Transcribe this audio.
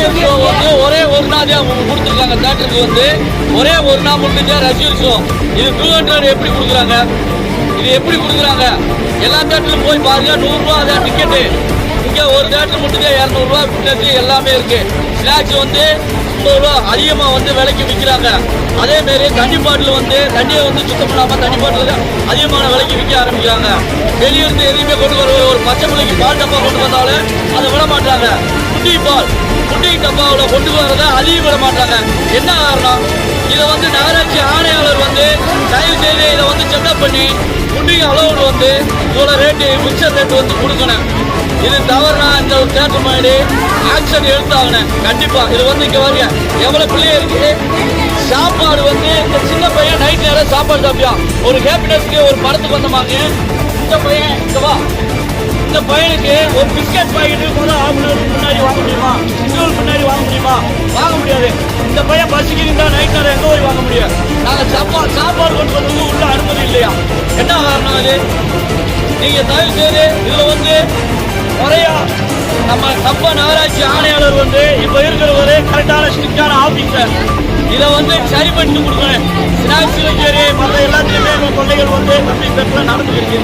ரசிகர் ஷோ வந்து ஒரே ஒரு நாள் தான் கொடுத்துருக்காங்க. தேட்டருக்கு வந்து ஒரே ஒரு நாள் முடிஞ்சா ரசிகர் ஷோ. இது 200 எப்படி கொடுக்குறாங்க? இது எப்படி கொடுக்குறாங்க? எல்லா தேட்டரும் போய் பாருங்க, 100 ரூபா தான் டிக்கெட்டு. இங்கே ஒரு தேட்டர் மட்டும் 200 ரூபா ஃபிட்னஸ் எல்லாமே இருக்கு. ஸ்நாக்ஸ் வந்து 50 ரூபா அதிகமாக வந்து விலைக்கு விற்கிறாங்க. அதேமாரி தண்ணி பாட்டில் வந்து தண்ணியை வந்து சுத்தம் பண்ணாமல் தண்ணி பாட்டில் அதிகமான விலைக்கு விற்க ஆரம்பிக்கிறாங்க. வெளியிருந்து எதுவுமே கொண்டு வர ஒரு பச்சை பிள்ளைக்கு பால் டப்பா கொண்டு வந்தாலும் அதை விட மாட்டாங்க. குட்டி டப்பாவில் கொண்டு வரதை அதிகம் விட மாட்டாங்க. என்ன காரணம்? இதை வந்து நகராட்சி ஆணையாளர் வந்து தயவு செய்து இதை வந்து செக்அப் பண்ணி குண்டிகை அளவு வந்து இவ்வளோ ரேட்டு மிக்சர் ரேட்டு வந்து கொடுக்கணும். இது தவறுனா இந்த ஒரு தேட்டர் மாதிரி ஆக்ஷன் எடுத்தாங்கண்ணே. கண்டிப்பா இது வந்து இங்க வாங்க எவ்வளவு பிள்ளைய இருக்கு. சாப்பாடு வந்து இந்த சின்ன பையன் நைட் நேரம் சாப்பாடு சாப்பியா ஒரு ஹாப்பினஸ்க்கு ஒரு படத்துக்கு வந்தமாங்க. இந்த பையன் இங்க வா, இந்த பையனுக்கு ஒரு பிஸ்கட் பாக்கெட்டு கூட முன்னாடி வாங்க முடியுமா? இன்னொரு முன்னாடி வாங்க முடியுமா? வாங்க முடியாது. இந்த பையன் பசிக்கிறீங்களா நைட் நேரம் எங்க போய் வாங்க முடியும்? நாங்க சாப்பாடு கொண்டு வந்து உள்ள அனுமதி இல்லையா? என்ன காரணம் அது? நீங்க தயவு செய்து இதுல வந்து முறையா நம்ம நகராட்சி ஆணையாளர் வந்து இப்ப இருக்கிறவரு கரெக்டான ஸ்ட்ரிக்டான ஆபீசர் இதை வந்து சரி பண்ணி கொடுக்கணும். ஸ்நாக்ஸ்லும் சரி மற்ற எல்லாத்துலயுமே தொல்லைகள் வந்து தம்பி பெற்ற நடந்துருக்கு.